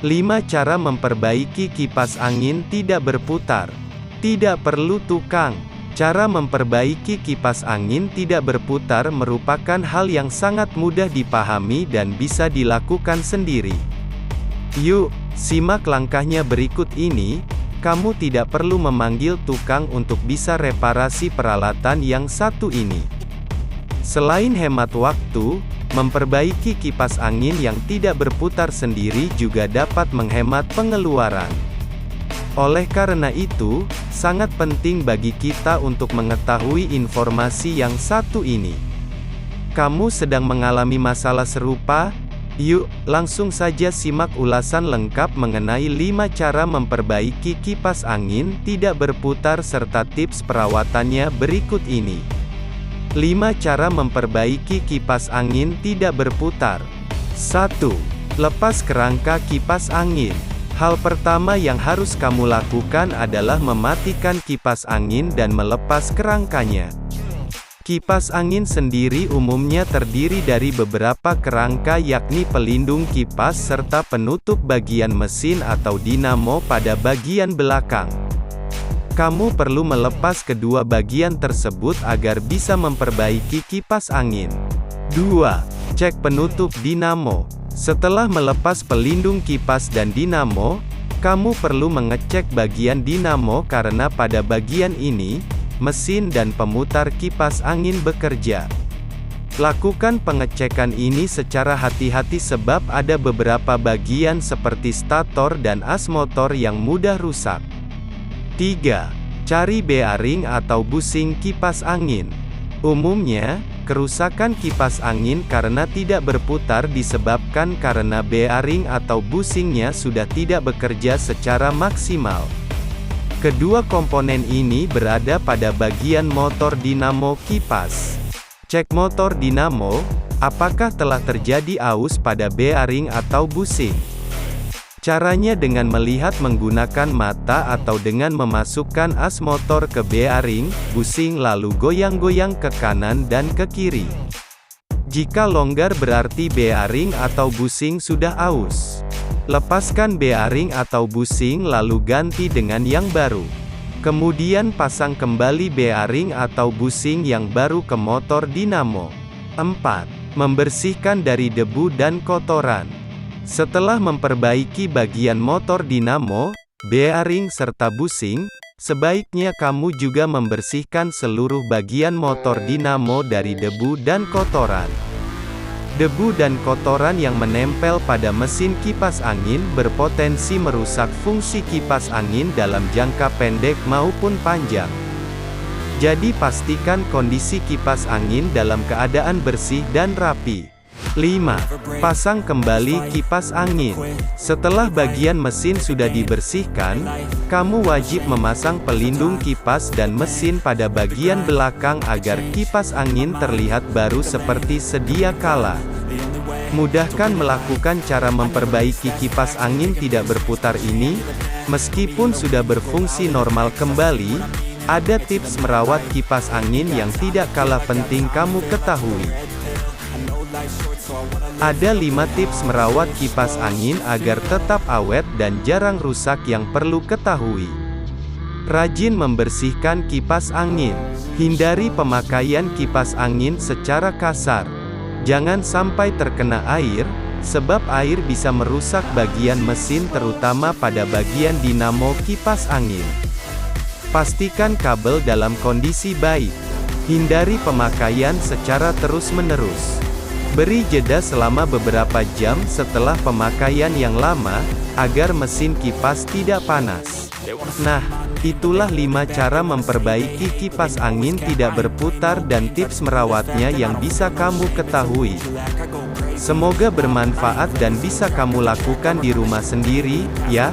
5 cara memperbaiki kipas angin tidak berputar. Tidak perlu tukang. Cara memperbaiki kipas angin tidak berputar merupakan hal yang sangat mudah dipahami dan bisa dilakukan sendiri. Yuk, simak langkahnya berikut ini. Kamu tidak perlu memanggil tukang untuk bisa reparasi peralatan yang satu ini. Selain hemat waktu, memperbaiki kipas angin yang tidak berputar sendiri juga dapat menghemat pengeluaran. Oleh karena itu, sangat penting bagi kita untuk mengetahui informasi yang satu ini. Kamu sedang mengalami masalah serupa? Yuk, langsung saja simak ulasan lengkap mengenai 5 cara memperbaiki kipas angin tidak berputar serta tips perawatannya berikut ini. 5 cara memperbaiki kipas angin tidak berputar. 1. Lepas kerangka kipas angin. Hal pertama yang harus kamu lakukan adalah mematikan kipas angin dan melepas kerangkanya. Kipas angin sendiri umumnya terdiri dari beberapa kerangka yakni pelindung kipas serta penutup bagian mesin atau dinamo pada bagian belakang. Kamu perlu melepas kedua bagian tersebut agar bisa memperbaiki kipas angin. 2. Cek penutup dinamo. Setelah melepas pelindung kipas dan dinamo, kamu perlu mengecek bagian dinamo karena pada bagian ini, mesin dan pemutar kipas angin bekerja. Lakukan pengecekan ini secara hati-hati sebab ada beberapa bagian seperti stator dan as motor yang mudah rusak. 3. Cari bearing atau busing kipas angin. Umumnya, kerusakan kipas angin karena tidak berputar disebabkan karena bearing atau busingnya sudah tidak bekerja secara maksimal. Kedua komponen ini berada pada bagian motor dinamo kipas. Cek motor dinamo, apakah telah terjadi aus pada bearing atau busing. Caranya dengan melihat menggunakan mata atau dengan memasukkan as motor ke bearing, busing lalu goyang-goyang ke kanan dan ke kiri. Jika longgar berarti bearing atau busing sudah aus. Lepaskan bearing atau busing lalu ganti dengan yang baru. Kemudian pasang kembali bearing atau busing yang baru ke motor dinamo. 4. Membersihkan dari debu dan kotoran. Setelah memperbaiki bagian motor dinamo, bearing serta busing, sebaiknya kamu juga membersihkan seluruh bagian motor dinamo dari debu dan kotoran. Debu dan kotoran yang menempel pada mesin kipas angin berpotensi merusak fungsi kipas angin dalam jangka pendek maupun panjang. Jadi pastikan kondisi kipas angin dalam keadaan bersih dan rapi. 5. Pasang kembali kipas angin. Setelah bagian mesin sudah dibersihkan, kamu wajib memasang pelindung kipas dan mesin pada bagian belakang agar kipas angin terlihat baru seperti sedia kala. Mudahkan melakukan cara memperbaiki kipas angin tidak berputar ini. Meskipun sudah berfungsi normal kembali, ada tips merawat kipas angin yang tidak kalah penting kamu ketahui. Ada 5 tips merawat kipas angin agar tetap awet dan jarang rusak yang perlu ketahui. Rajin membersihkan kipas angin. Hindari pemakaian kipas angin secara kasar. Jangan sampai terkena air, sebab air bisa merusak bagian mesin terutama pada bagian dinamo kipas angin. Pastikan kabel dalam kondisi baik. Hindari pemakaian secara terus-menerus. Beri jeda selama beberapa jam setelah pemakaian yang lama, agar mesin kipas tidak panas. Nah, itulah 5 cara memperbaiki kipas angin tidak berputar dan tips merawatnya yang bisa kamu ketahui. Semoga bermanfaat dan bisa kamu lakukan di rumah sendiri, ya.